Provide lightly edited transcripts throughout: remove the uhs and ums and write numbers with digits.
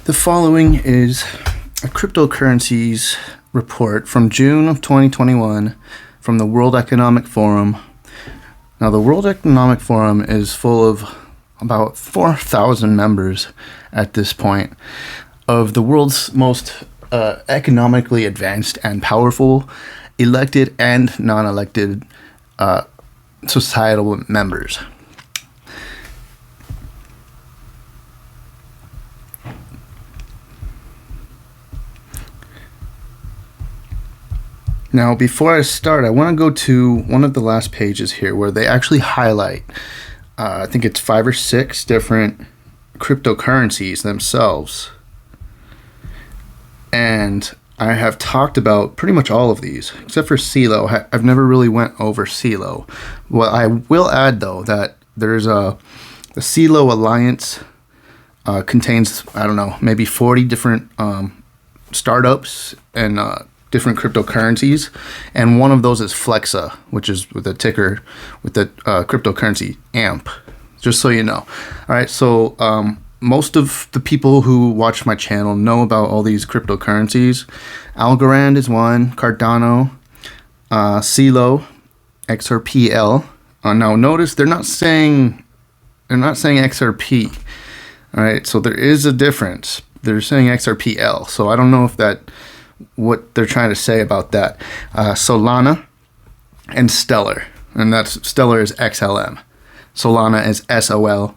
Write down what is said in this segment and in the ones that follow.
The following is a cryptocurrencies report from June of 2021 from the World Economic Forum. Now, the World Economic Forum is full of about 4,000 members at this point of the world's most economically advanced and powerful elected and non-elected societal members. Now, before I start, I want to go to one of the last pages here where they actually highlight, I think it's 5 or 6 different cryptocurrencies themselves. And I have talked about pretty much all of these, except for CeeLo. I've never really went over CeeLo. Well, I will add, though, that there's the CeeLo Alliance contains, I don't know, maybe 40 different startups and different cryptocurrencies, and one of those is Flexa, which is with the ticker with the cryptocurrency AMP, just so you know. All right, so most of the people who watch my channel know about all these cryptocurrencies. Algorand is one, Cardano, CeeLo, XRPL. Now notice they're not saying XRP. All right, so there is a difference. They're saying XRPL, so I don't know if what they're trying to say about that. Solana and Stellar, and that's Stellar is XLM. Solana is SOL.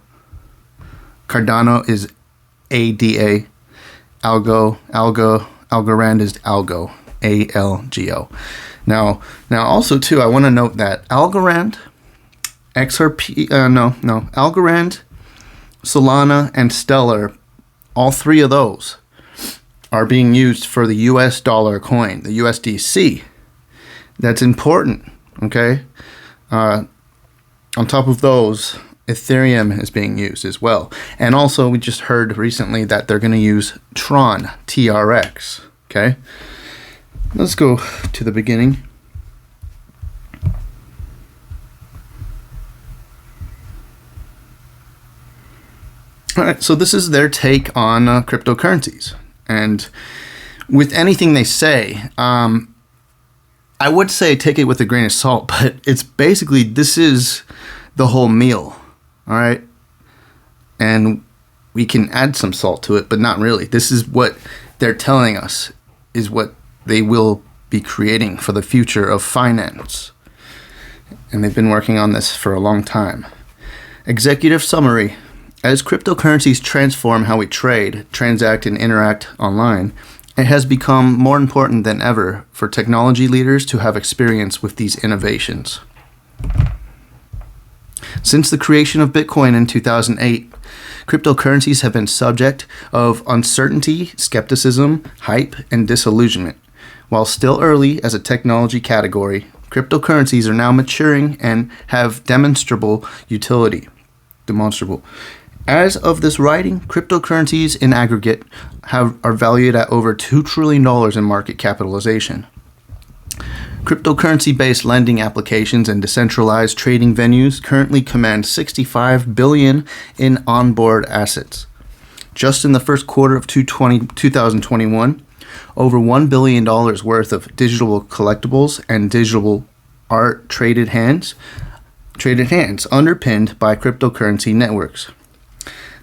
Cardano is ADA. Algorand is Algo, ALGO. Now also too, I want to note that Algorand, Algorand, Solana, and Stellar, all three of those are being used for the US dollar coin, the USDC. That's important, okay? On top of those, Ethereum is being used as well. And also, we just heard recently that they're going to use Tron, TRX, okay? Let's go to the beginning. All right, so this is their take on cryptocurrencies. And with anything they say, I would say take it with a grain of salt, but it's basically, this is the whole meal, all right? And we can add some salt to it, but not really. This is what they're telling us is what they will be creating for the future of finance. And they've been working on this for a long time. Executive summary. As cryptocurrencies transform how we trade, transact, and interact online, it has become more important than ever for technology leaders to have experience with these innovations. Since the creation of Bitcoin in 2008, cryptocurrencies have been subject of uncertainty, skepticism, hype, and disillusionment. While still early as a technology category, cryptocurrencies are now maturing and have demonstrable utility. As of this writing, cryptocurrencies in aggregate are valued at over $2 trillion in market capitalization. Cryptocurrency-based lending applications and decentralized trading venues currently command $65 billion in onboard assets. Just in the first quarter of 2021, over $1 billion worth of digital collectibles and digital art traded hands underpinned by cryptocurrency networks.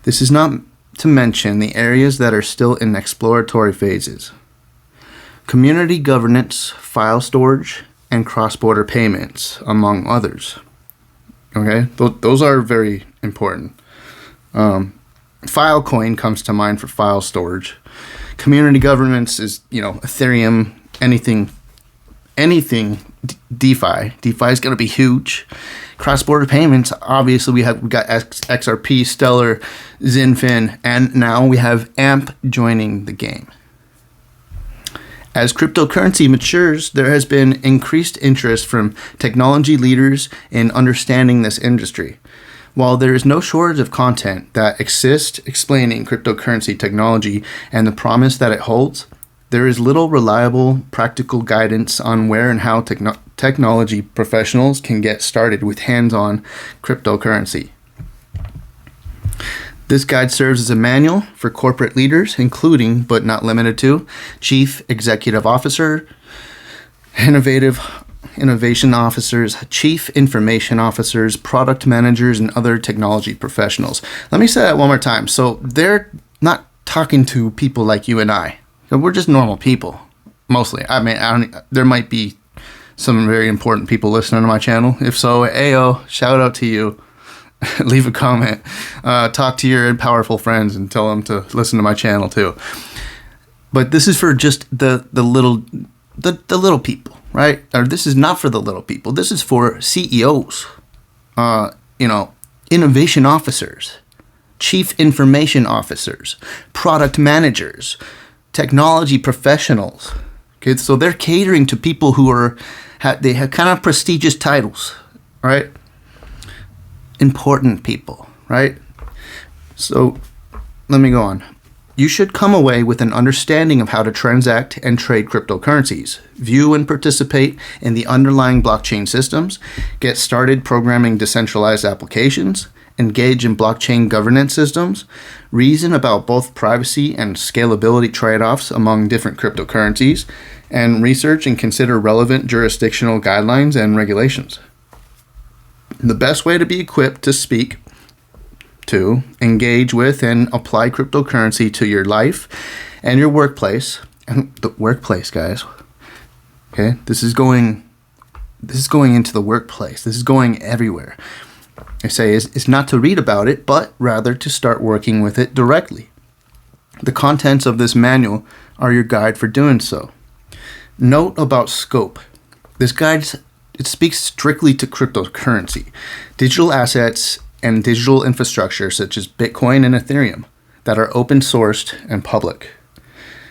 This is not to mention the areas that are still in exploratory phases. Community governance, file storage, and cross-border payments, among others. Okay, those are very important. Filecoin comes to mind for file storage. Community governance is, Ethereum, anything DeFi. DeFi is going to be huge. Cross-border payments, obviously we got XRP, Stellar, Zinfin, and now we have AMP joining the game. As cryptocurrency matures, there has been increased interest from technology leaders in understanding this industry. While there is no shortage of content that exists explaining cryptocurrency technology and the promise that it holds, there is little reliable, practical guidance on where and how technology professionals can get started with hands-on cryptocurrency. This guide serves as a manual for corporate leaders, including, but not limited to, Chief Executive Officer, Innovation Officers, Chief Information Officers, Product Managers, and other technology professionals. Let me say that one more time. So they're not talking to people like you and I. We're just normal people, mostly. I mean, there might be some very important people listening to my channel. If so, ayo, shout out to you. Leave a comment. Talk to your powerful friends and tell them to listen to my channel too. But this is for just the little people, right? Or this is not for the little people. This is for CEOs, innovation officers, chief information officers, product managers, technology professionals. Okay, so they're catering to people who they have kind of prestigious titles, right? Important people, right? So let me go on. You should come away with an understanding of how to transact and trade cryptocurrencies, view and participate in the underlying blockchain systems, get started programming decentralized applications, engage in blockchain governance systems, reason about both privacy and scalability trade-offs among different cryptocurrencies, and research and consider relevant jurisdictional guidelines and regulations. The best way to be equipped to speak to, engage with, and apply cryptocurrency to your life and your workplace. And the workplace, guys. Okay? This is going into the workplace. This is going everywhere. I say is not to read about it, but rather to start working with it directly. The contents of this manual are your guide for doing so. Note about scope. This guide speaks strictly to cryptocurrency, digital assets, and digital infrastructure such as Bitcoin and Ethereum that are open sourced and public.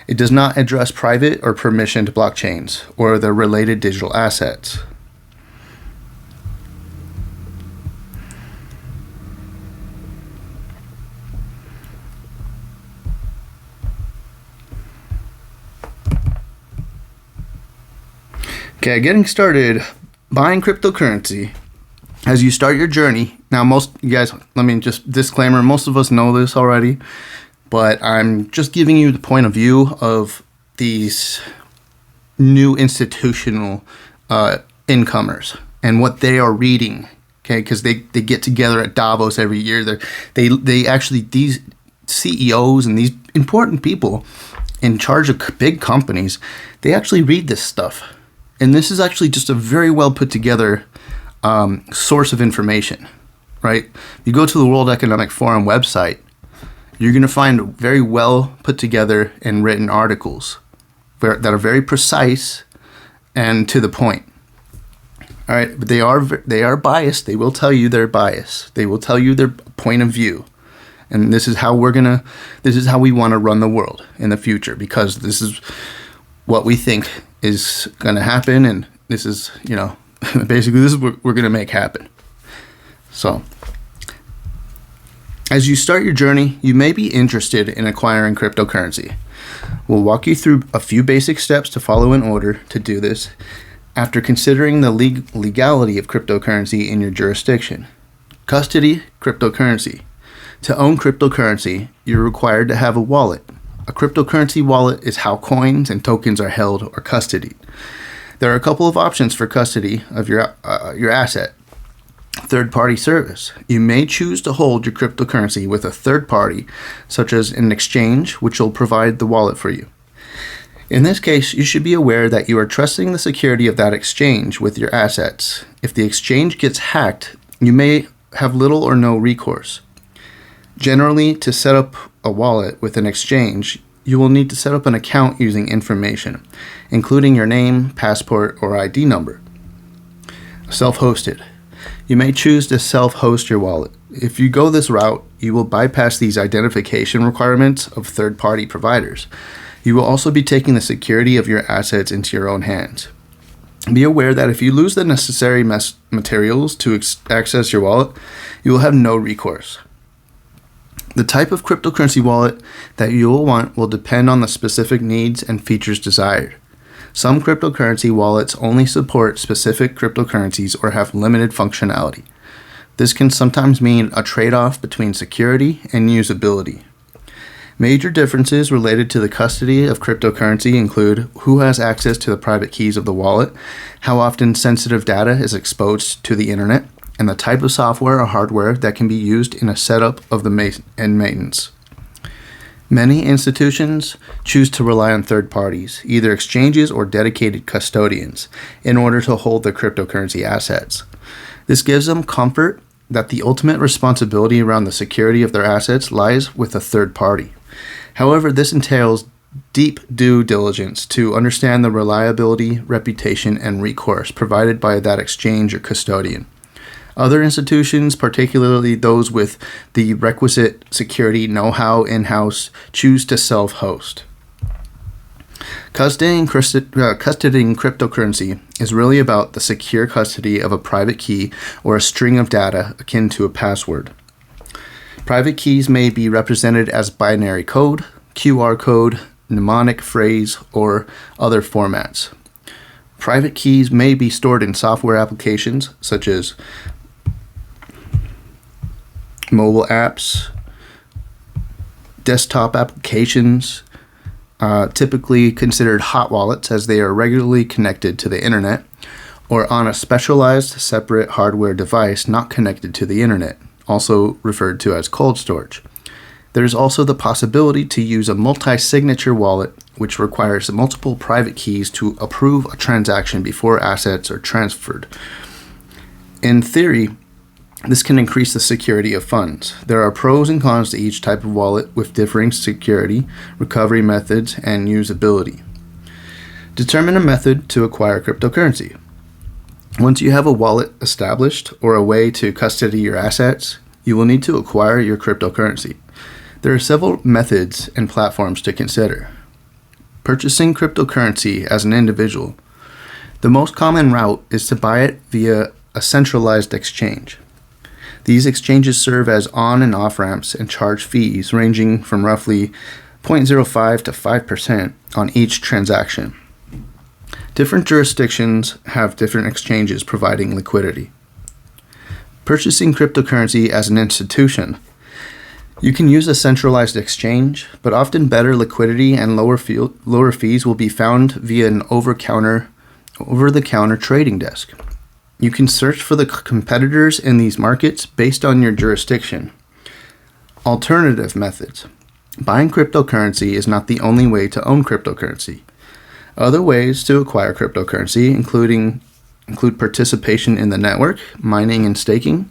It does not address private or permissioned blockchains or their related digital assets. Okay, getting started buying cryptocurrency. As you start your journey, now let me just disclaimer, most of us know this already, but I'm just giving you the point of view of these new institutional incomers and what they are reading, okay, because they get together at Davos every year. They actually, these CEOs and these important people in charge of big companies, they actually read this stuff. And this is actually just a very well put together source of information, right? You go to the World Economic Forum website, you're going to find very well put together and written articles that are very precise and to the point. All right, but they are biased. They will tell you their bias. They will tell you their point of view. And this is how we want to run the world in the future, because this is what we think is going to happen, and this is, basically this is what we're going to make happen. So, as you start your journey, you may be interested in acquiring cryptocurrency. We'll walk you through a few basic steps to follow in order to do this after considering the legality of cryptocurrency in your jurisdiction. Custody cryptocurrency. To own cryptocurrency, you're required to have a wallet. A cryptocurrency wallet is how coins and tokens are held or custodied. There are a couple of options for custody of your asset. Third-party service. You may choose to hold your cryptocurrency with a third party, such as an exchange, which will provide the wallet for you. In this case, you should be aware that you are trusting the security of that exchange with your assets. If the exchange gets hacked, you may have little or no recourse. Generally, to set up a wallet with an exchange, you will need to set up an account using information, including your name, passport, or ID number. Self-hosted. You may choose to self-host your wallet. If you go this route, you will bypass these identification requirements of third-party providers. You will also be taking the security of your assets into your own hands. Be aware that if you lose the necessary materials to access your wallet, you will have no recourse. The type of cryptocurrency wallet that you will want will depend on the specific needs and features desired. Some cryptocurrency wallets only support specific cryptocurrencies or have limited functionality. This can sometimes mean a trade-off between security and usability. Major differences related to the custody of cryptocurrency include who has access to the private keys of the wallet, how often sensitive data is exposed to the internet, and the type of software or hardware that can be used in a setup of the and maintenance. Many institutions choose to rely on third parties, either exchanges or dedicated custodians, in order to hold their cryptocurrency assets. This gives them comfort that the ultimate responsibility around the security of their assets lies with a third party. However, this entails deep due diligence to understand the reliability, reputation, and recourse provided by that exchange or custodian. Other institutions, particularly those with the requisite security know-how in-house, choose to self-host. Custodying cryptocurrency is really about the secure custody of a private key or a string of data akin to a password. Private keys may be represented as binary code, QR code, mnemonic phrase, or other formats. Private keys may be stored in software applications such as mobile apps, desktop applications, typically considered hot wallets as they are regularly connected to the internet, or on a specialized separate hardware device not connected to the internet, also referred to as cold storage. There is also the possibility to use a multi-signature wallet, which requires multiple private keys to approve a transaction before assets are transferred. In theory, this can increase the security of funds. There are pros and cons to each type of wallet with differing security, recovery methods, and usability. Determine a method to acquire cryptocurrency. Once you have a wallet established or a way to custody your assets, you will need to acquire your cryptocurrency. There are several methods and platforms to consider. Purchasing cryptocurrency as an individual. The most common route is to buy it via a centralized exchange. These exchanges serve as on and off ramps and charge fees ranging from roughly 0.05 to 5% on each transaction. Different jurisdictions have different exchanges providing liquidity. Purchasing cryptocurrency as an institution. You can use a centralized exchange, but often better liquidity and lower fees will be found via an over-the-counter trading desk. You can search for the competitors in these markets based on your jurisdiction. Alternative methods. Buying cryptocurrency is not the only way to own cryptocurrency. Other ways to acquire cryptocurrency include participation in the network, mining and staking,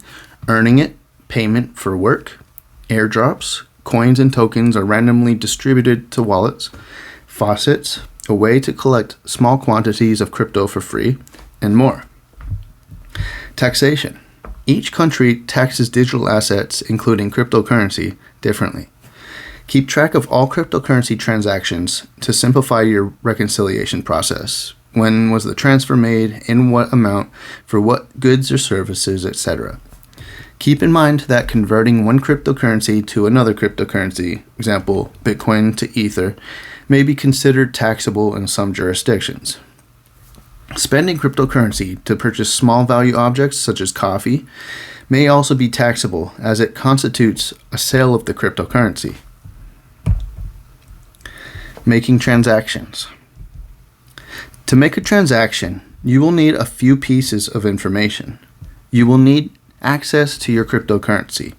earning it, payment for work, airdrops, coins and tokens are randomly distributed to wallets, faucets, a way to collect small quantities of crypto for free, and more. Taxation. Each country taxes digital assets, including cryptocurrency, differently. Keep track of all cryptocurrency transactions to simplify your reconciliation process. When was the transfer made, in what amount, for what goods or services, etc. Keep in mind that converting one cryptocurrency to another cryptocurrency, example Bitcoin to Ether, may be considered taxable in some jurisdictions. Spending cryptocurrency to purchase small value objects such as coffee may also be taxable as it constitutes a sale of the cryptocurrency. Making transactions. To make a transaction, you will need a few pieces of information. You will need access to your cryptocurrency.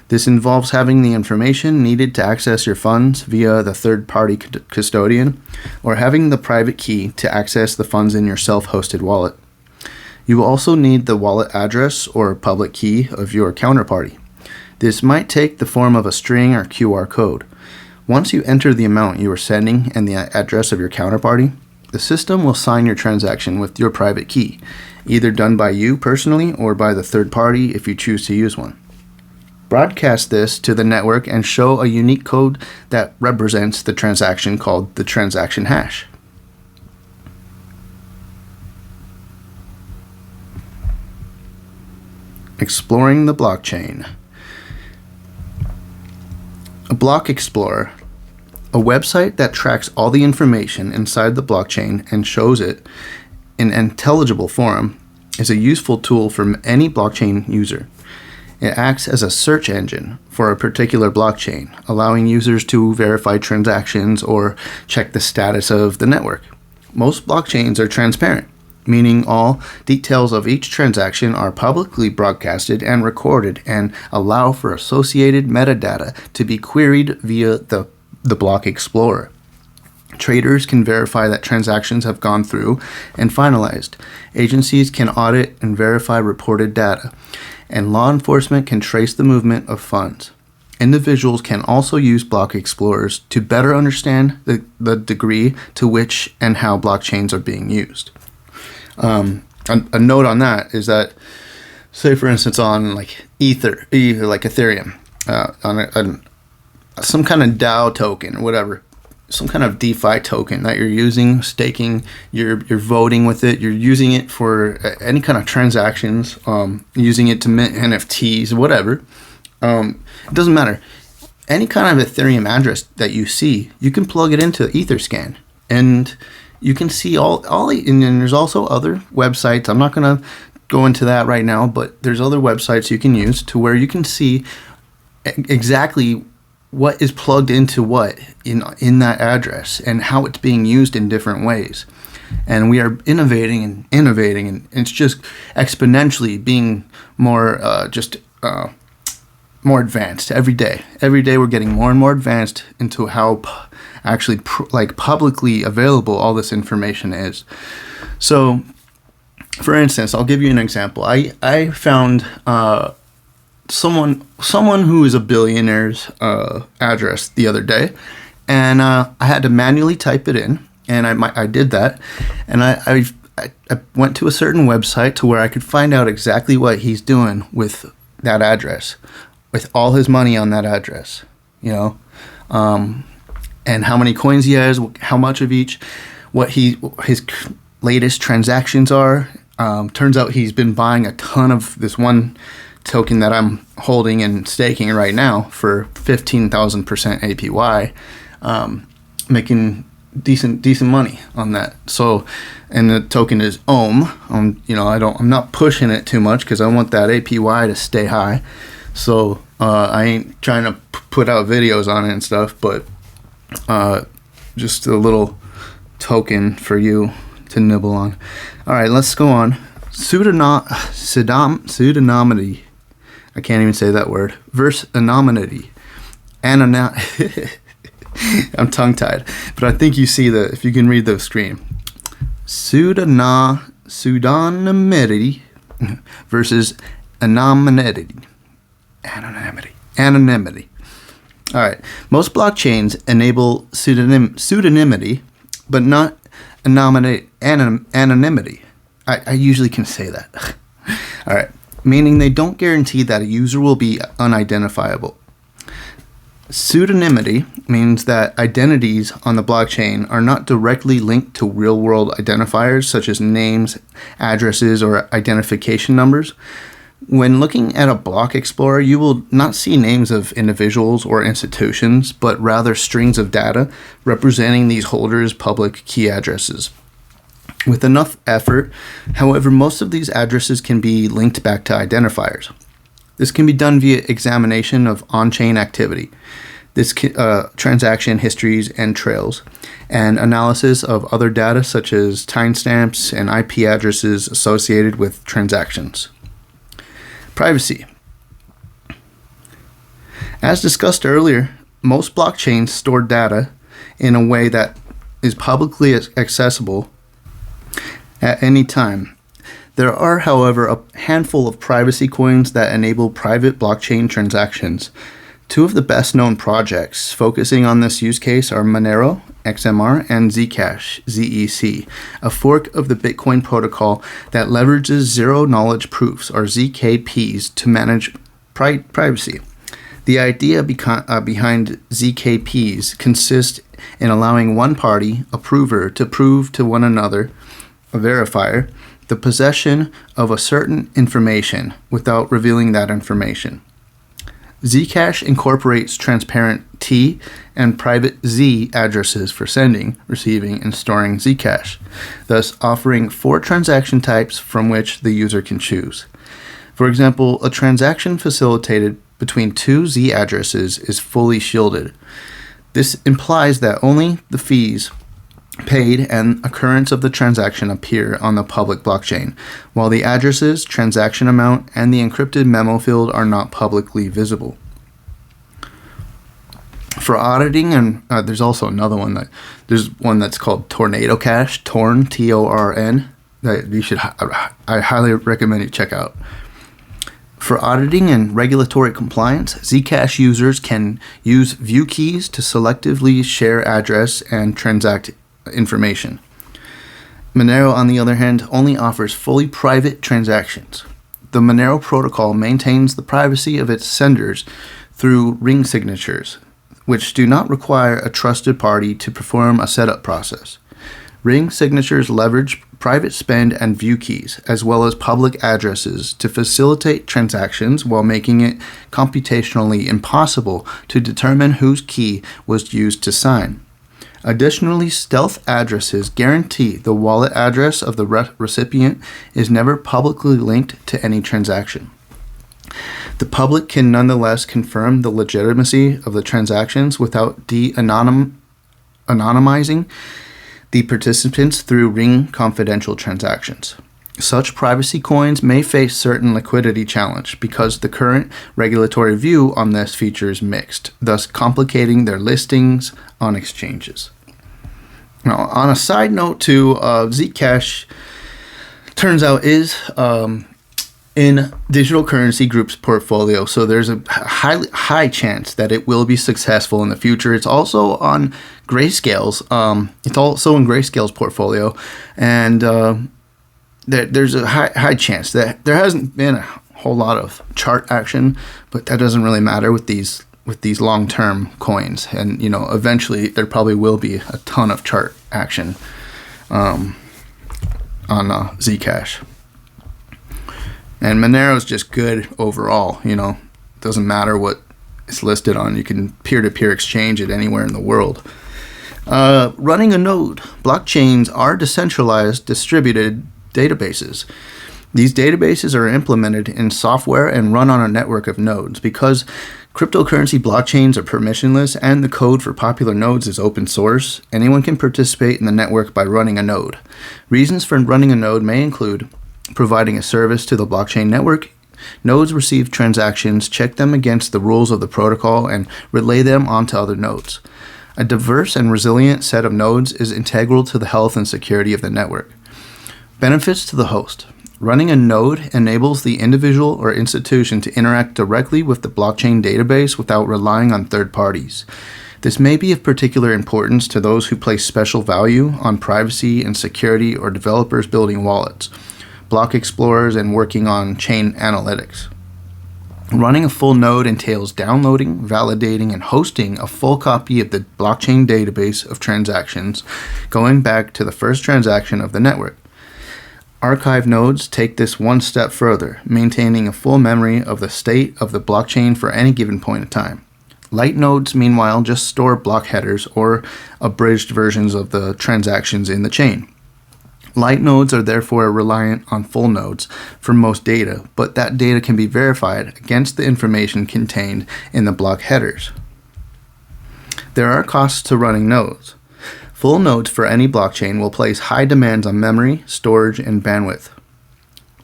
This involves having the information needed to access your funds via the third-party custodian, or having the private key to access the funds in your self-hosted wallet. You will also need the wallet address or public key of your counterparty. This might take the form of a string or QR code. Once you enter the amount you are sending and the address of your counterparty, the system will sign your transaction with your private key, either done by you personally or by the third party if you choose to use one. Broadcast this to the network and show a unique code that represents the transaction called the transaction hash. Exploring the blockchain. A block explorer, a website that tracks all the information inside the blockchain and shows it in intelligible form, is a useful tool for any blockchain user. It acts as a search engine for a particular blockchain, allowing users to verify transactions or check the status of the network. Most blockchains are transparent, meaning all details of each transaction are publicly broadcasted and recorded and allow for associated metadata to be queried via the block explorer. Traders can verify that transactions have gone through and finalized. Agencies can audit and verify reported data, and law enforcement can trace the movement of funds. Individuals can also use block explorers to better understand the degree to which and how blockchains are being used. A note on that is that, say for instance on like Ether like Ethereum, on some kind of DAO token or whatever, some kind of DeFi token that you're using, staking, you're voting with it, you're using it for any kind of transactions, using it to mint NFTs, whatever. It doesn't matter. Any kind of Ethereum address that you see, you can plug it into Etherscan, and you can see all. And then there's also other websites. I'm not gonna go into that right now, but there's other websites you can use to where you can see exactly what is plugged into what in that address and how it's being used in different ways. And we are innovating, and it's just exponentially being more more advanced every day. Every day we're getting more and more advanced into how actually publicly available all this information is. So, for instance, I'll give you an example. I found someone who is a billionaire's address the other day, and I had to manually type it in, and I did that, and I went to a certain website to where I could find out exactly what he's doing with that address, with all his money on that address, and how many coins he has, how much of each, what his latest transactions are. Turns out he's been buying a ton of this one token that I'm holding and staking right now for 15,000% APY, making decent money on that. So, and the token is Ohm. I'm not pushing it too much because I want that APY to stay high. So I ain't trying to put out videos on it and stuff, but just a little token for you to nibble on. All right, let's go on. Pseudonymity. I can't even say that word. Verse anonymity. I'm tongue-tied, but I think you see if you can read the screen. Pseudonymity versus anonymity. Anonymity. All right. Most blockchains enable pseudonymity, but not anonymity. I usually can say that. All right. Meaning they don't guarantee that a user will be unidentifiable. Pseudonymity means that identities on the blockchain are not directly linked to real-world identifiers such as names, addresses, or identification numbers. When looking at a block explorer, you will not see names of individuals or institutions, but rather strings of data representing these holders' public key addresses. With enough effort, however, most of these addresses can be linked back to identifiers. This can be done via examination of on-chain activity, transaction histories and trails, and analysis of other data such as timestamps and IP addresses associated with transactions. Privacy. As discussed earlier, most blockchains store data in a way that is publicly accessible at any time. There are, however, a handful of privacy coins that enable private blockchain transactions. Two of the best-known projects focusing on this use case are Monero, XMR, and Zcash, ZEC, a fork of the Bitcoin protocol that leverages zero-knowledge proofs, or ZKPs, to manage privacy. The idea behind ZKPs consists in allowing one party, a prover, to prove to one another, a verifier, the possession of a certain information without revealing that information. Zcash incorporates transparent T and private Z addresses for sending, receiving, and storing Zcash, thus offering 4 transaction types from which the user can choose. For example, a transaction facilitated between two Z addresses is fully shielded. This implies that only the fees paid and occurrence of the transaction appear on the public blockchain, while the addresses, transaction amount, and the encrypted memo field are not publicly visible. For auditing, and there's also another one there's one that's called Tornado Cash, Torn, Torn, that you should I highly recommend you check out. For auditing and regulatory compliance, Zcash users can use view keys to selectively share address and transact information. Monero, on the other hand, only offers fully private transactions. The Monero protocol maintains the privacy of its senders through ring signatures, which do not require a trusted party to perform a setup process. Ring signatures leverage private spend and view keys, as well as public addresses, to facilitate transactions while making it computationally impossible to determine whose key was used to sign. Additionally, stealth addresses guarantee the wallet address of the recipient is never publicly linked to any transaction. The public can nonetheless confirm the legitimacy of the transactions without anonymizing the participants through ring confidential transactions. Such privacy coins may face certain liquidity challenge because the current regulatory view on this feature is mixed, thus complicating their listings on exchanges. Now, on a side note too, Zcash turns out is in Digital Currency Group's portfolio, so there's a high chance that it will be successful in the future. It's also on Grayscale's. It's also in Grayscale's portfolio, and there's a high chance that there hasn't been a whole lot of chart action, but that doesn't really matter with these long-term coins. And eventually there probably will be a ton of chart action on Zcash. And Monero is just good overall. Doesn't matter what it's listed on. You can peer-to-peer exchange it anywhere in the world. Running a node. Blockchains are decentralized, distributed databases. These databases are implemented in software and run on a network of nodes. Because cryptocurrency blockchains are permissionless and the code for popular nodes is open source, anyone can participate in the network by running a node. Reasons for running a node may include providing a service to the blockchain network. Nodes receive transactions, check them against the rules of the protocol, and relay them onto other nodes. A diverse and resilient set of nodes is integral to the health and security of the network. Benefits to the host. Running a node enables the individual or institution to interact directly with the blockchain database without relying on third parties. This may be of particular importance to those who place special value on privacy and security, or developers building wallets, block explorers, and working on chain analytics. Running a full node entails downloading, validating, and hosting a full copy of the blockchain database of transactions going back to the first transaction of the network. Archive nodes take this one step further, maintaining a full memory of the state of the blockchain for any given point of time. Light nodes, meanwhile, just store block headers or abridged versions of the transactions in the chain. Light nodes are therefore reliant on full nodes for most data, but that data can be verified against the information contained in the block headers. There are costs to running nodes. Full nodes for any blockchain will place high demands on memory, storage, and bandwidth.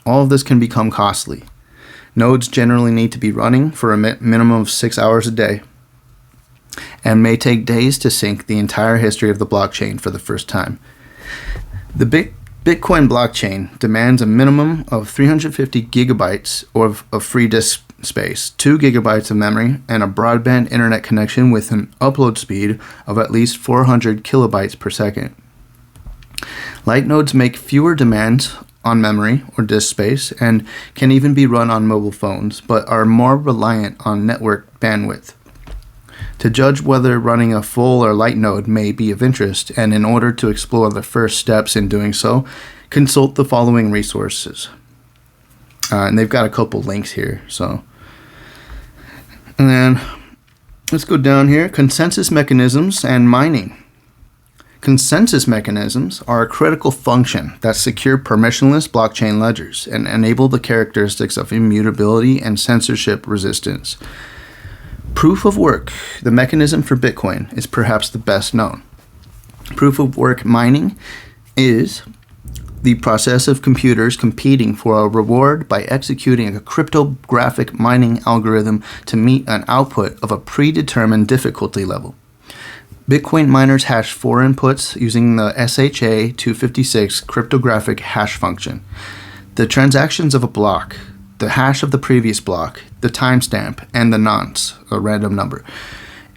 All of this can become costly. Nodes generally need to be running for a minimum of 6 hours a day and may take days to sync the entire history of the blockchain for the first time. The Bitcoin blockchain demands a minimum of 350 gigabytes of free disk space, 2 gigabytes of memory, and a broadband internet connection with an upload speed of at least 400 kilobytes per second. Light nodes make fewer demands on memory or disk space and can even be run on mobile phones, but are more reliant on network bandwidth. To judge whether running a full or light node may be of interest, and in order to explore the first steps in doing so, consult the following resources. And they've got a couple links here. And then let's go down here. Consensus mechanisms and mining. Consensus mechanisms are a critical function that secure permissionless blockchain ledgers and enable the characteristics of immutability and censorship resistance. Proof of work, the mechanism for Bitcoin, is perhaps the best known. Proof of work mining is the process of computers competing for a reward by executing a cryptographic mining algorithm to meet an output of a predetermined difficulty level. Bitcoin miners hash 4 inputs using the SHA-256 cryptographic hash function. The transactions of a block, the hash of the previous block, the timestamp, and the nonce, a random number.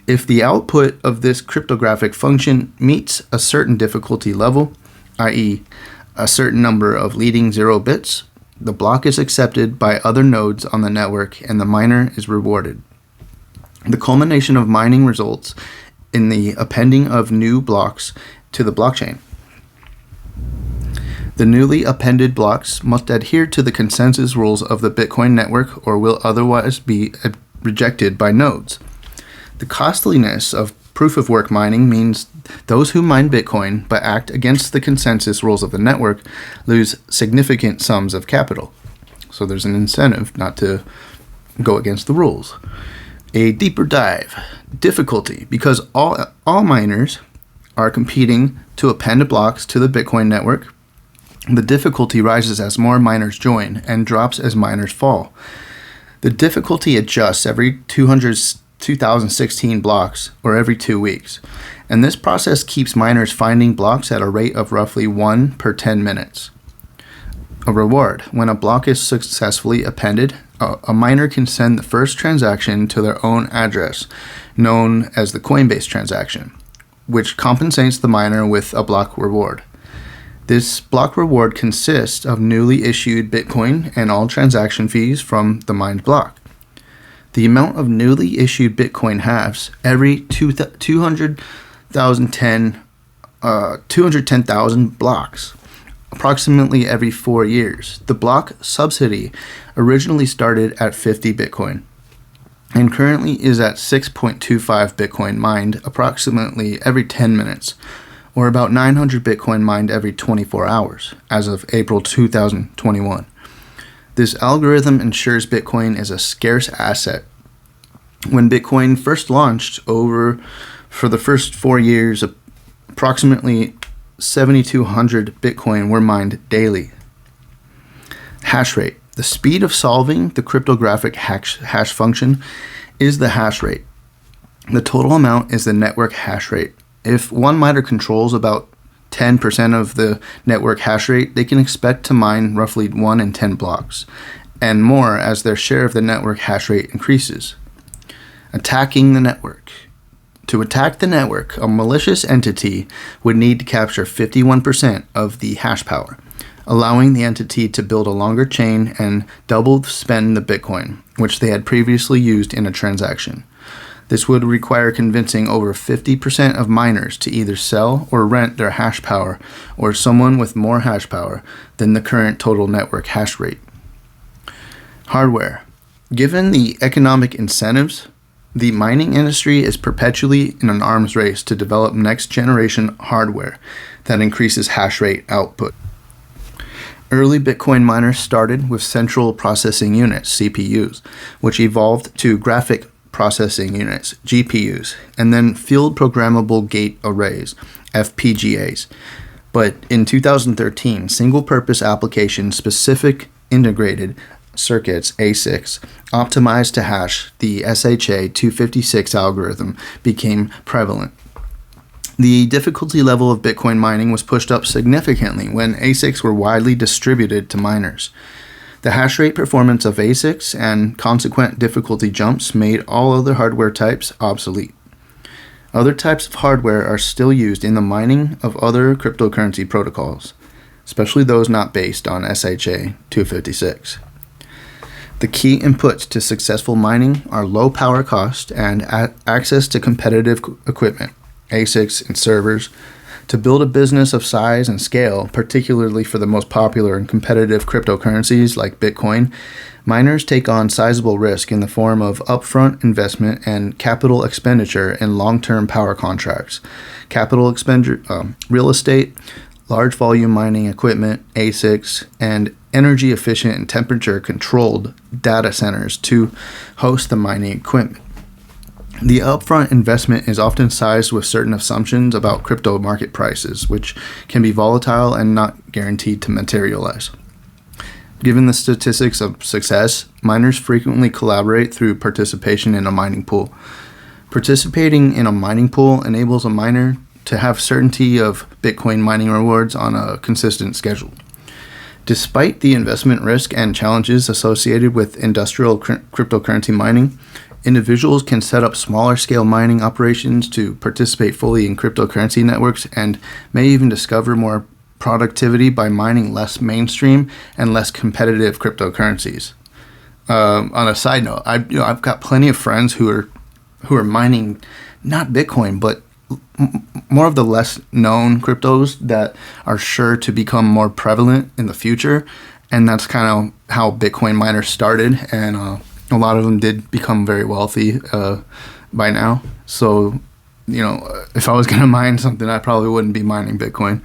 If the output of this cryptographic function meets a certain difficulty level, i.e., a certain number of leading 0 bits, the block is accepted by other nodes on the network and the miner is rewarded. The culmination of mining results in the appending of new blocks to the blockchain. The newly appended blocks must adhere to the consensus rules of the Bitcoin network or will otherwise be rejected by nodes. The costliness of proof of work mining means those who mine Bitcoin but act against the consensus rules of the network lose significant sums of capital. So there's an incentive not to go against the rules. A deeper dive. Difficulty. Because all miners are competing to append blocks to the Bitcoin network, the difficulty rises as more miners join and drops as miners fall. The difficulty adjusts every 2016 blocks or every 2 weeks, and this process keeps miners finding blocks at a rate of roughly 1 per 10 minutes. A reward. When a block is successfully appended, a miner can send the first transaction to their own address, known as the Coinbase transaction, which compensates the miner with a block reward. This block reward consists of newly issued Bitcoin and all transaction fees from the mined block. The amount of newly issued Bitcoin halves every 210,000 blocks, approximately every 4 years. The block subsidy originally started at 50 Bitcoin and currently is at 6.25 Bitcoin mined approximately every 10 minutes, or about 900 Bitcoin mined every 24 hours, as of April 2021. This algorithm ensures Bitcoin is a scarce asset. When Bitcoin first launched, for the first 4 years, approximately 7,200 Bitcoin were mined daily. Hash rate. The speed of solving the cryptographic hash function is the hash rate. The total amount is the network hash rate. If one miner controls about 10% of the network hash rate, they can expect to mine roughly 1 in 10 blocks, and more as their share of the network hash rate increases. Attacking the network. To attack the network, a malicious entity would need to capture 51% of the hash power, allowing the entity to build a longer chain and double spend the Bitcoin, which they had previously used in a transaction. This would require convincing over 50% of miners to either sell or rent their hash power, or someone with more hash power than the current total network hash rate. Hardware. Given the economic incentives, the mining industry is perpetually in an arms race to develop next-generation hardware that increases hash rate output. Early Bitcoin miners started with central processing units, CPUs, which evolved to graphic processing units, GPUs, and then field programmable gate arrays, FPGAs. But in 2013, single-purpose application-specific integrated circuits, ASICs, optimized to hash the SHA-256 algorithm became prevalent. The difficulty level of Bitcoin mining was pushed up significantly when ASICs were widely distributed to miners. The hash rate performance of ASICs and consequent difficulty jumps made all other hardware types obsolete. Other types of hardware are still used in the mining of other cryptocurrency protocols, especially those not based on SHA-256. The key inputs to successful mining are low power cost and access to competitive equipment, ASICs and servers, To build a business of size and scale, particularly for the most popular and competitive cryptocurrencies like Bitcoin, miners take on sizable risk in the form of upfront investment and capital expenditure in long-term power contracts, capital expenditure, real estate, large volume mining equipment, ASICs, and energy efficient and temperature controlled data centers to host the mining equipment. The upfront investment is often sized with certain assumptions about crypto market prices, which can be volatile and not guaranteed to materialize. Given the statistics of success, miners frequently collaborate through participation in a mining pool. Participating in a mining pool enables a miner to have certainty of Bitcoin mining rewards on a consistent schedule. Despite the investment risk and challenges associated with industrial cryptocurrency mining, individuals can set up smaller scale mining operations to participate fully in cryptocurrency networks and may even discover more productivity by mining less mainstream and less competitive cryptocurrencies. On a side note, I've got plenty of friends who are mining not Bitcoin, but more of the less known cryptos that are sure to become more prevalent in the future, and that's kind of how Bitcoin miners started, and a lot of them did become very wealthy by now. So, if I was going to mine something, I probably wouldn't be mining Bitcoin.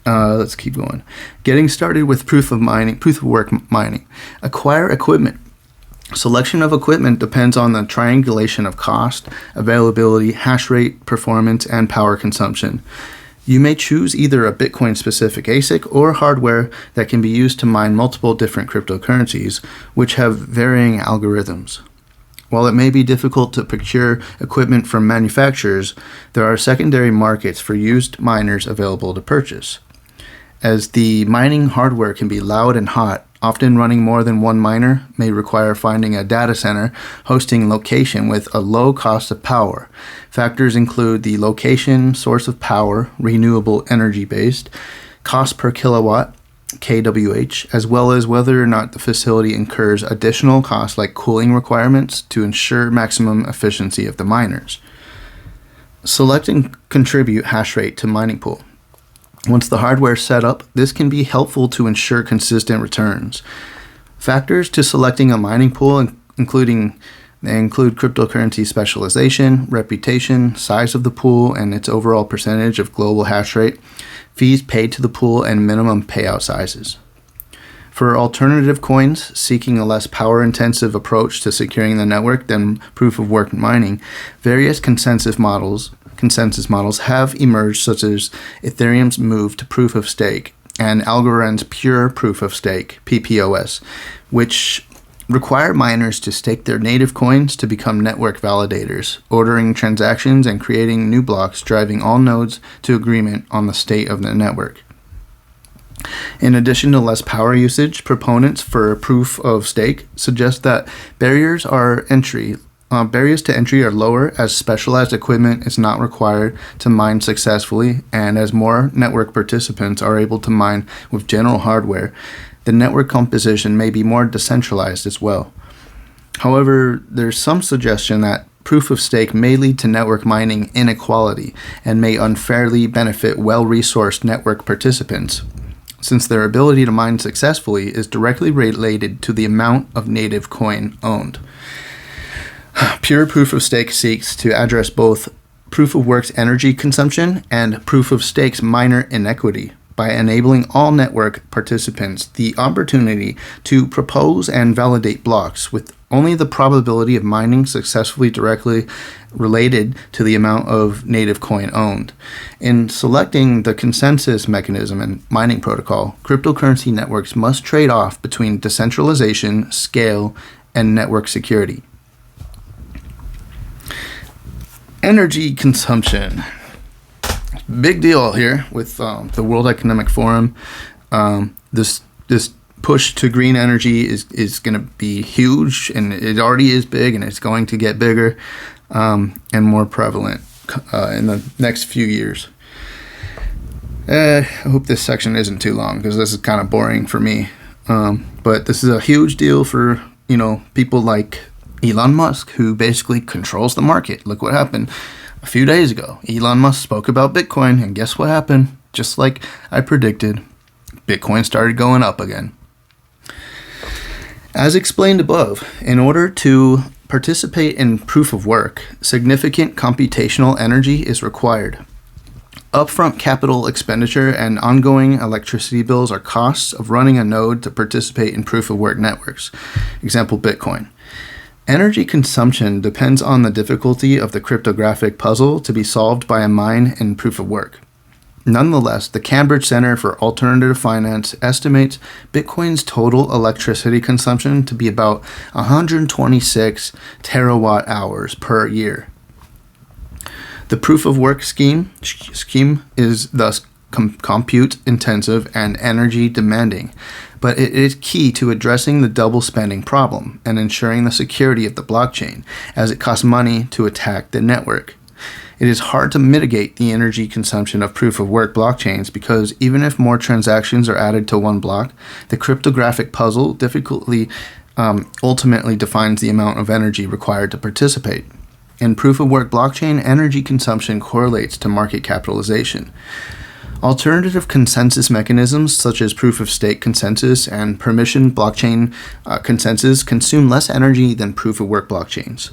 Let's keep going. Getting started with proof of work mining. Acquire equipment. Selection of equipment depends on the triangulation of cost, availability, hash rate, performance, and power consumption. You may choose either a Bitcoin-specific ASIC or hardware that can be used to mine multiple different cryptocurrencies, which have varying algorithms. While it may be difficult to procure equipment from manufacturers, there are secondary markets for used miners available to purchase. As the mining hardware can be loud and hot, often running more than one miner may require finding a data center hosting location with a low cost of power. Factors include the location, source of power, renewable energy based, cost per kilowatt, kWh, as well as whether or not the facility incurs additional costs like cooling requirements to ensure maximum efficiency of the miners. Select and contribute hash rate to mining pool. Once the hardware is set up, this can be helpful to ensure consistent returns. Factors to selecting a mining pool include cryptocurrency specialization, reputation, size of the pool, and its overall percentage of global hash rate, fees paid to the pool, and minimum payout sizes. For alternative coins seeking a less power-intensive approach to securing the network than proof-of-work mining, various consensus models have emerged, such as Ethereum's move to proof-of-stake and Algorand's pure proof-of-stake, PPOS, which require miners to stake their native coins to become network validators, ordering transactions and creating new blocks, driving all nodes to agreement on the state of the network. In addition to less power usage, proponents for proof of stake suggest that barriers to entry are lower, as specialized equipment is not required to mine successfully, and as more network participants are able to mine with general hardware, the network composition may be more decentralized as well. However, there's some suggestion that proof of stake may lead to network mining inequality and may unfairly benefit well-resourced network participants, since their ability to mine successfully is directly related to the amount of native coin owned. Pure proof of stake seeks to address both proof of work's energy consumption and proof of stake's miner inequity by enabling all network participants the opportunity to propose and validate blocks with only the probability of mining successfully directly related to the amount of native coin owned. In selecting the consensus mechanism and mining protocol, cryptocurrency networks must trade off between decentralization, scale, and network security. Energy consumption. Big deal here with the World Economic Forum. This push to green energy is going to be huge, and it already is big, and it's going to get bigger and more prevalent in the next few years. I hope this section isn't too long, because this is kind of boring for me. But this is a huge deal for people like Elon Musk, who basically controls the market. Look what happened. A few days ago, Elon Musk spoke about Bitcoin, and guess what happened? Just like I predicted, Bitcoin started going up again. As explained above, in order to participate in proof of work, significant computational energy is required. Upfront capital expenditure and ongoing electricity bills are costs of running a node to participate in proof of work networks. Example, Bitcoin. Energy consumption depends on the difficulty of the cryptographic puzzle to be solved by a mine in proof of work. Nonetheless, the Cambridge Center for Alternative Finance estimates Bitcoin's total electricity consumption to be about 126 terawatt hours per year. The proof of work scheme is thus compute intensive and energy demanding, but it is key to addressing the double spending problem and ensuring the security of the blockchain, as it costs money to attack the network. It is hard to mitigate the energy consumption of proof of work blockchains because even if more transactions are added to one block, the cryptographic puzzle difficultly ultimately defines the amount of energy required to participate. In proof of work blockchain, energy consumption correlates to market capitalization. Alternative consensus mechanisms such as proof of stake consensus and permissioned blockchain consensus consume less energy than proof of work blockchains.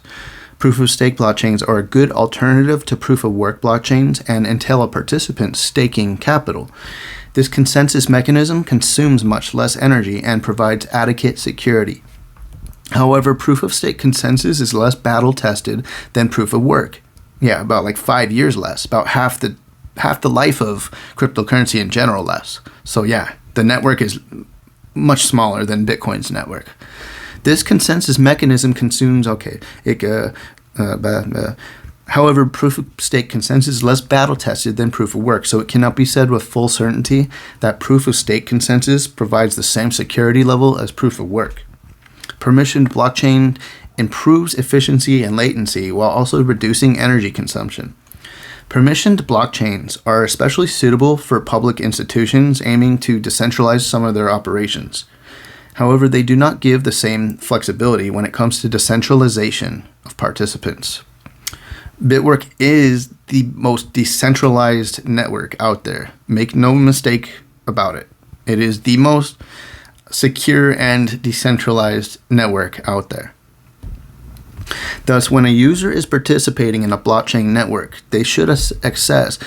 Proof of stake blockchains are a good alternative to proof of work blockchains and entail a participant staking capital. This consensus mechanism consumes much less energy and provides adequate security. However, proof of stake consensus is less battle tested than proof of work. Yeah, about like 5 years less, about half the life of cryptocurrency in general less. So yeah, the network is much smaller than Bitcoin's network. This consensus mechanism consumes, however, proof of stake consensus is less battle tested than proof of work, so it cannot be said with full certainty that proof of stake consensus provides the same security level as proof of work. Permissioned blockchain improves efficiency and latency while also reducing energy consumption. Permissioned blockchains are especially suitable for public institutions aiming to decentralize some of their operations. However, they do not give the same flexibility when it comes to decentralization of participants. Bitwork is the most decentralized network out there. Make no mistake about it. It is the most secure and decentralized network out there. Thus, when a user is participating in a blockchain network, they should assess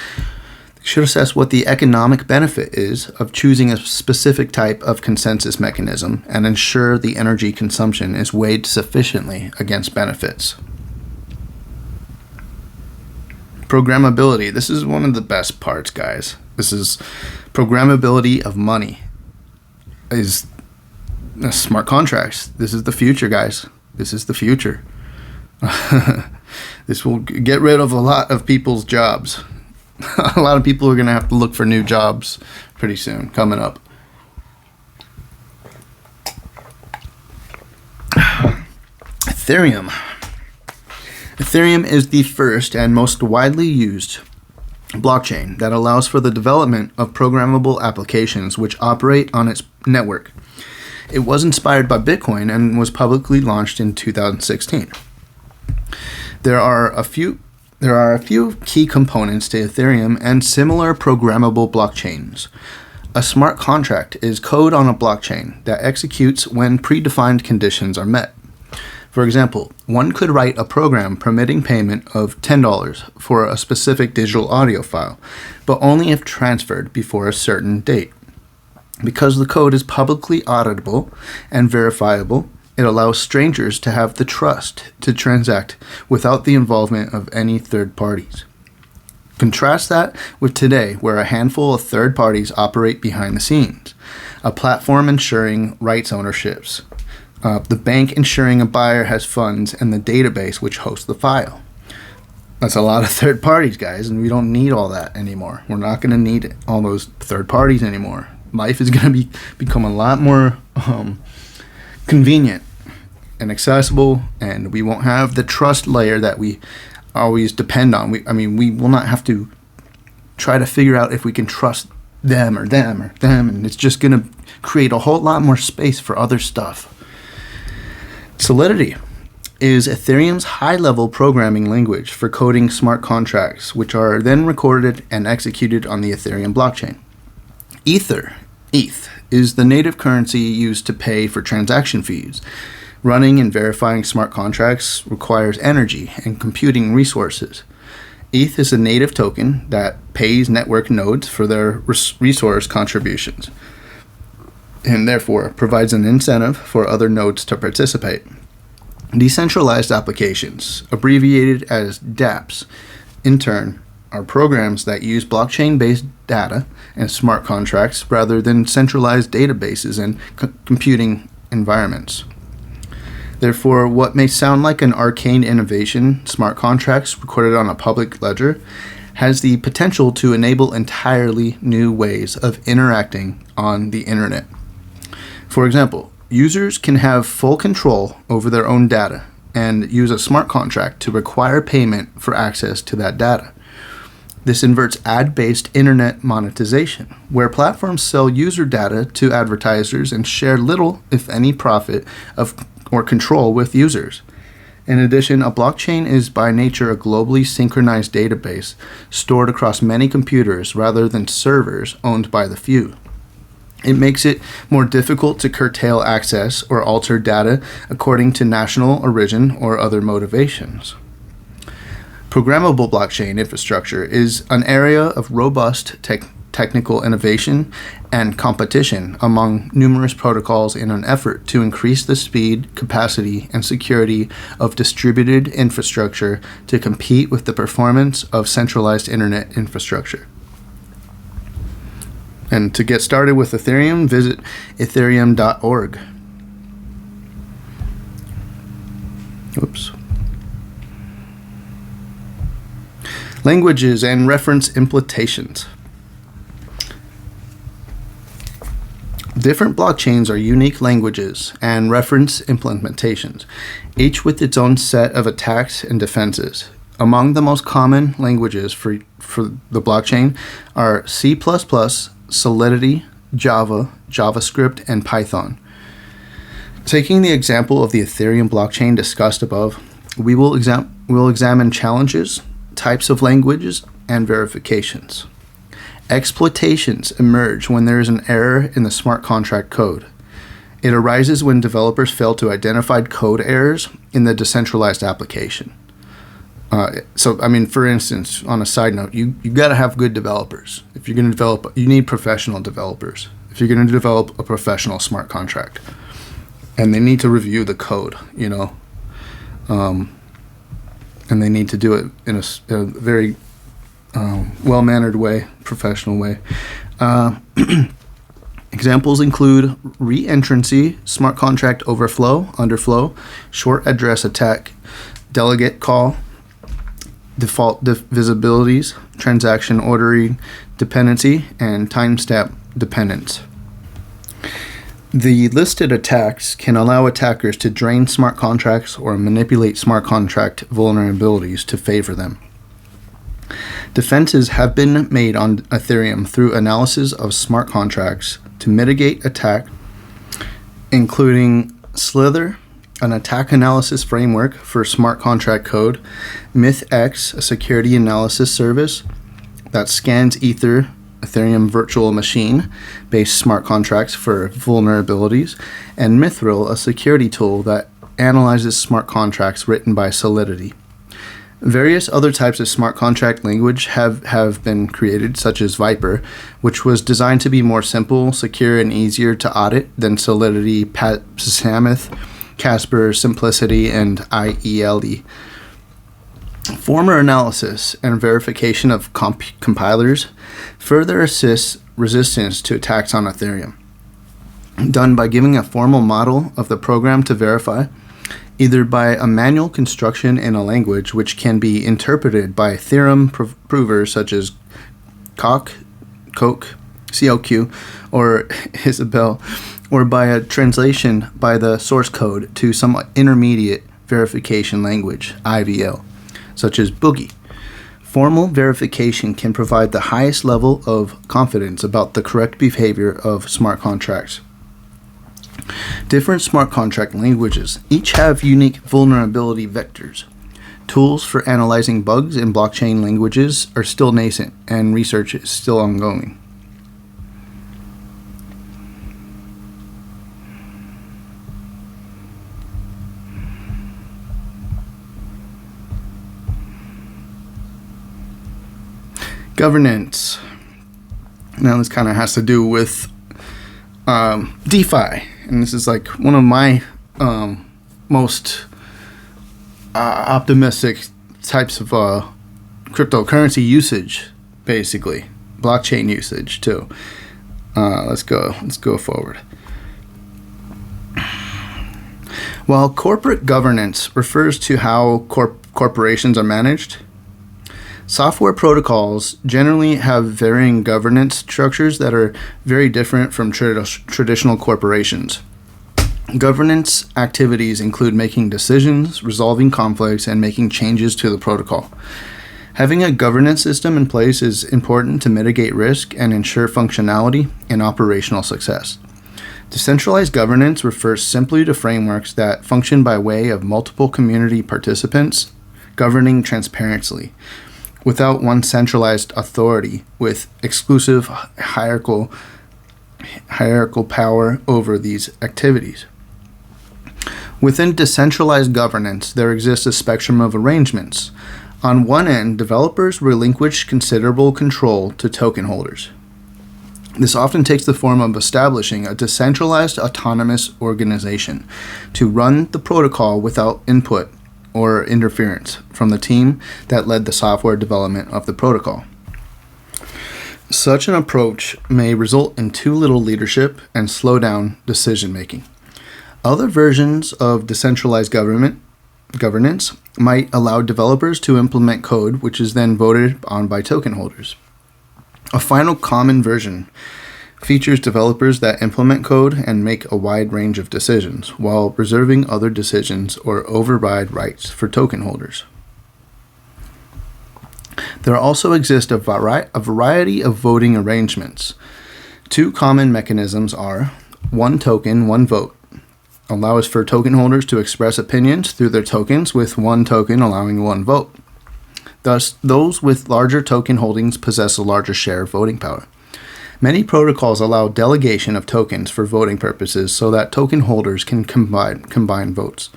what the economic benefit is of choosing a specific type of consensus mechanism and ensure the energy consumption is weighed sufficiently against benefits. Programmability. This is one of the best parts, guys. This is programmability of money. Is smart contracts. This is the future, guys. This is the future. This will get rid of a lot of people's jobs. A lot of people are going to have to look for new jobs pretty soon, coming up. Ethereum. Ethereum is the first and most widely used blockchain that allows for the development of programmable applications which operate on its network. It was inspired by Bitcoin and was publicly launched in 2016. There are a few key components to Ethereum and similar programmable blockchains. A smart contract is code on a blockchain that executes when predefined conditions are met. For example, one could write a program permitting payment of $10 for a specific digital audio file, but only if transferred before a certain date. Because the code is publicly auditable and verifiable, it allows strangers to have the trust to transact without the involvement of any third parties. Contrast that with today, where a handful of third parties operate behind the scenes, a platform ensuring rights ownerships, the bank ensuring a buyer has funds, and the database which hosts the file. That's a lot of third parties, guys, and we don't need all that anymore. We're not going to need all those third parties anymore. Life is going to become a lot more convenient and accessible, and we won't have the trust layer that we always depend on. We will not have to try to figure out if we can trust them, and it's just going to create a whole lot more space for other stuff. Solidity. is Ethereum's high-level programming language for coding smart contracts, which are then recorded and executed on the Ethereum blockchain. ETH, is the native currency used to pay for transaction fees. Running and verifying smart contracts requires energy and computing resources. ETH is a native token that pays network nodes for their resource contributions, and therefore provides an incentive for other nodes to participate. Decentralized applications, abbreviated as dApps, in turn, are programs that use blockchain-based data and smart contracts rather than centralized databases and computing environments. Therefore, what may sound like an arcane innovation, smart contracts recorded on a public ledger, has the potential to enable entirely new ways of interacting on the internet. For example, users can have full control over their own data and use a smart contract to require payment for access to that data. This inverts ad-based internet monetization, where platforms sell user data to advertisers and share little, if any, profit or control with users. In addition, a blockchain is by nature a globally synchronized database stored across many computers rather than servers owned by the few. It makes it more difficult to curtail access or alter data according to national origin or other motivations. Programmable blockchain infrastructure is an area of robust technical innovation and competition among numerous protocols in an effort to increase the speed, capacity, and security of distributed infrastructure to compete with the performance of centralized internet infrastructure. And to get started with Ethereum, visit ethereum.org. Oops. Languages and reference implementations. Different blockchains are unique languages and reference implementations, each with its own set of attacks and defenses. Among the most common languages for the blockchain are C++, Solidity, Java, JavaScript, and Python. Taking the example of the Ethereum blockchain discussed above, we'll examine challenges, types of languages, and verifications. Exploitations emerge when there is an error in the smart contract code. It arises when developers fail to identify code errors in the decentralized application. For instance, on a side note, you got to have good developers. If you're going to develop, you need professional developers. If you're going to develop a professional smart contract, and they need to review the code, and they need to do it in a very well-mannered way, professional way. Examples include reentrancy, smart contract overflow, underflow, short address attack, delegate call, default visibilities, transaction ordering dependency, and timestamp dependence. The listed attacks can allow attackers to drain smart contracts or manipulate smart contract vulnerabilities to favor them. Defenses have been made on Ethereum through analysis of smart contracts to mitigate attack, including Slither, an attack analysis framework for smart contract code, MythX, a security analysis service that scans Ethereum virtual machine-based smart contracts for vulnerabilities, and Mithril, a security tool that analyzes smart contracts written by Solidity. Various other types of smart contract language have been created, such as Viper, which was designed to be more simple, secure, and easier to audit than Solidity, Samoth, Casper, Simplicity, and IELE. Former analysis and verification of compilers further assists resistance to attacks on Ethereum, done by giving a formal model of the program to verify, either by a manual construction in a language which can be interpreted by theorem provers such as COQ, or Isabelle, or by a translation by the source code to some intermediate verification language, IVL, such as Boogie. Formal verification can provide the highest level of confidence about the correct behavior of smart contracts. Different smart contract languages each have unique vulnerability vectors. Tools for analyzing bugs in blockchain languages are still nascent, and research is still ongoing. Governance. Now this kind of has to do with DeFi, and this is like one of my most optimistic types of cryptocurrency usage, basically blockchain usage too. Let's go forward. While corporate governance refers to how corporations are managed, software protocols generally have varying governance structures that are very different from traditional corporations. Governance activities include making decisions, resolving conflicts, and making changes to the protocol. Having a governance system in place is important to mitigate risk and ensure functionality and operational success. Decentralized governance refers simply to frameworks that function by way of multiple community participants governing transparently, without one centralized authority with exclusive hierarchical power over these activities. Within decentralized governance, there exists a spectrum of arrangements. On one end, developers relinquish considerable control to token holders. This often takes the form of establishing a decentralized autonomous organization to run the protocol without input or interference from the team that led the software development of the protocol. Such an approach may result in too little leadership and slow down decision making. Other versions of decentralized governance might allow developers to implement code which is then voted on by token holders. A final common version features developers that implement code and make a wide range of decisions, while reserving other decisions or override rights for token holders. There also exist a variety of voting arrangements. Two common mechanisms are one token, one vote. Allows for token holders to express opinions through their tokens, with one token allowing one vote. Thus, those with larger token holdings possess a larger share of voting power. Many protocols allow delegation of tokens for voting purposes so that token holders can combine votes.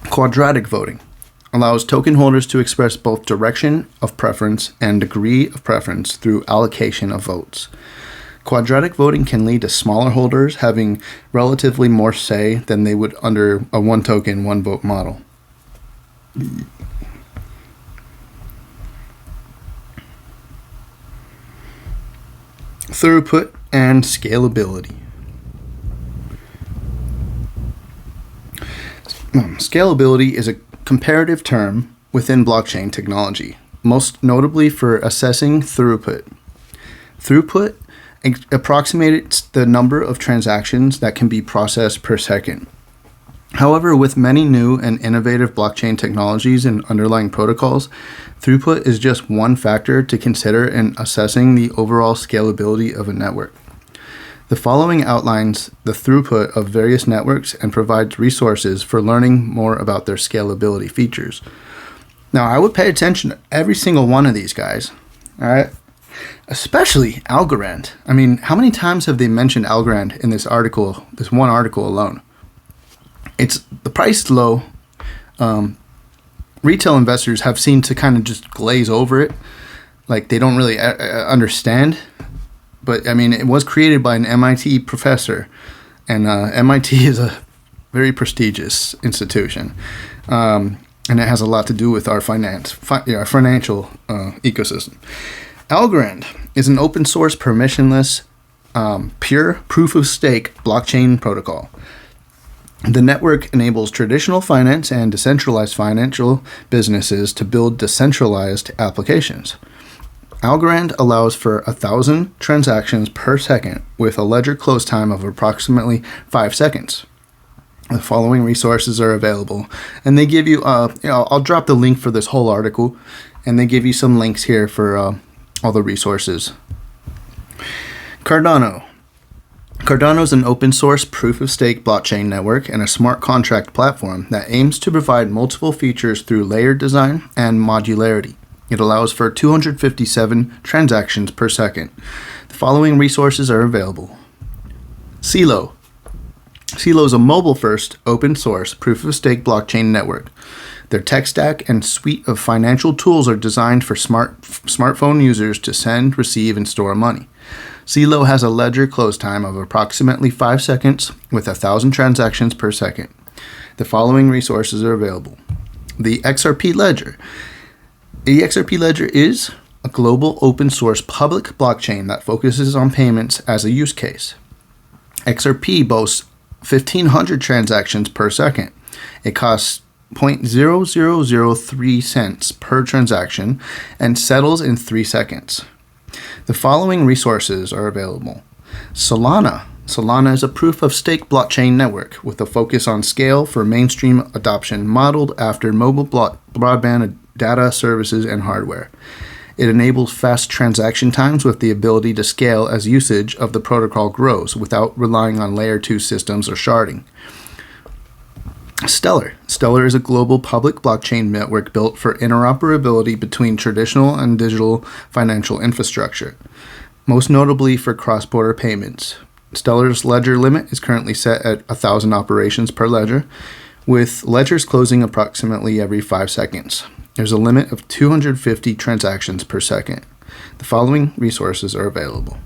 Quadratic voting allows token holders to express both direction of preference and degree of preference through allocation of votes. Quadratic voting can lead to smaller holders having relatively more say than they would under a one token, one vote model. Throughput and scalability. Scalability is a comparative term within blockchain technology, most notably for assessing throughput. Throughput approximates the number of transactions that can be processed per second. However, with many new and innovative blockchain technologies and underlying protocols, throughput is just one factor to consider in assessing the overall scalability of a network. The following outlines the throughput of various networks and provides resources for learning more about their scalability features. Now, I would pay attention to every single one of these guys, all right? Especially Algorand. I mean, how many times have they mentioned Algorand in this article, this one article alone? It's the price is low. Retail investors have seemed to kind of just glaze over it, like they don't really understand. But I mean, it was created by an MIT professor, and MIT is a very prestigious institution, and it has a lot to do with our financial ecosystem. Algorand is an open source, permissionless, pure proof of stake blockchain protocol. The network enables traditional finance and decentralized financial businesses to build decentralized applications. Algorand allows for 1,000 transactions per second with a ledger close time of approximately 5 seconds. The following resources are available, and they give you, I'll drop the link for this whole article, and they give you some links here for all the resources. Cardano. Cardano is an open source proof of stake blockchain network and a smart contract platform that aims to provide multiple features through layered design and modularity. It allows for 257 transactions per second. The following resources are available. Celo. Celo is a mobile-first, open-source, proof-of-stake blockchain network. Their tech stack and suite of financial tools are designed for smartphone users to send, receive, and store money. Celo has a ledger close time of approximately 5 seconds with 1,000 transactions per second. The following resources are available. The XRP Ledger. The XRP Ledger is a global open-source public blockchain that focuses on payments as a use case. XRP boasts 1,500 transactions per second. It costs 0.0003 cents per transaction and settles in 3 seconds. The following resources are available. Solana. Solana is a proof-of-stake blockchain network with a focus on scale for mainstream adoption modeled after mobile broadband data services and hardware. It enables fast transaction times with the ability to scale as usage of the protocol grows without relying on layer 2 systems or sharding. Stellar. Stellar is a global public blockchain network built for interoperability between traditional and digital financial infrastructure, most notably for cross-border payments. Stellar's ledger limit is currently set at 1,000 operations per ledger, with ledgers closing approximately every 5 seconds. There's a limit of 250 transactions per second. The following resources are available.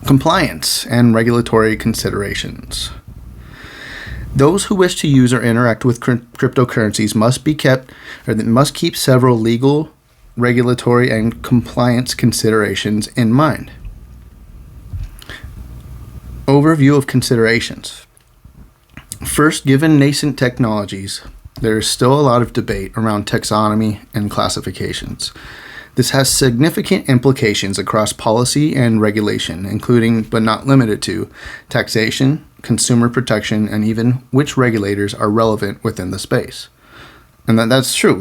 Compliance and regulatory considerations. Those who wish to use or interact with cryptocurrencies must keep several legal, regulatory, and compliance considerations in mind. Overview of considerations. First, given nascent technologies, there is still a lot of debate around taxonomy and classifications. This has significant implications across policy and regulation, including, but not limited to, taxation, consumer protection, and even which regulators are relevant within the space. And that's true.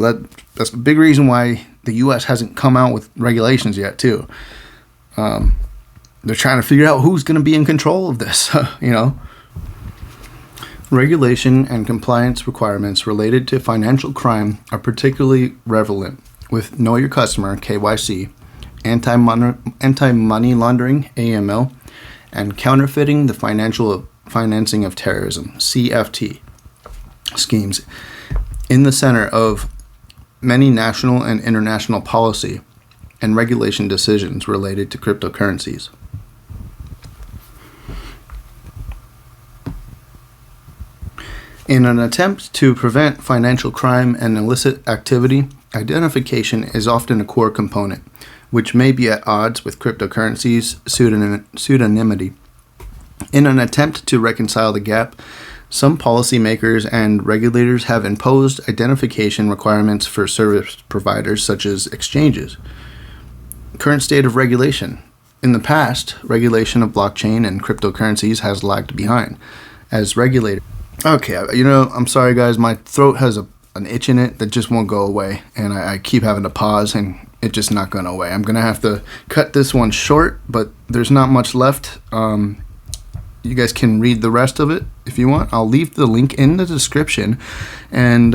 That's a big reason why the U.S. hasn't come out with regulations yet, too. They're trying to figure out who's going to be in control of this, Regulation and compliance requirements related to financial crime are particularly relevant with Know Your Customer, KYC, anti-money laundering, AML, and counterfeiting the financing of terrorism, CFT, schemes in the center of many national and international policy and regulation decisions related to cryptocurrencies. In an attempt to prevent financial crime and illicit activity, identification is often a core component, which may be at odds with cryptocurrencies' pseudonymity. In an attempt to reconcile the gap, some policymakers and regulators have imposed identification requirements for service providers such as exchanges. Current state of regulation. In the past, regulation of blockchain and cryptocurrencies has lagged behind. As regulators, I'm sorry guys, my throat has an itch in it that just won't go away, and I keep having to pause, and it's just not going away. I'm going to have to cut this one short, but there's not much left. You guys can read the rest of it if you want. I'll leave the link in the description, and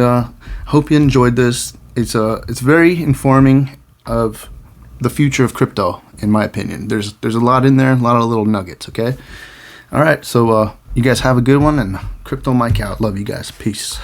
hope you enjoyed this. It's very informing of the future of crypto, in my opinion. There's a lot in there, a lot of little nuggets, okay? All right, so you guys have a good one, and Crypto Mike out. Love you guys. Peace.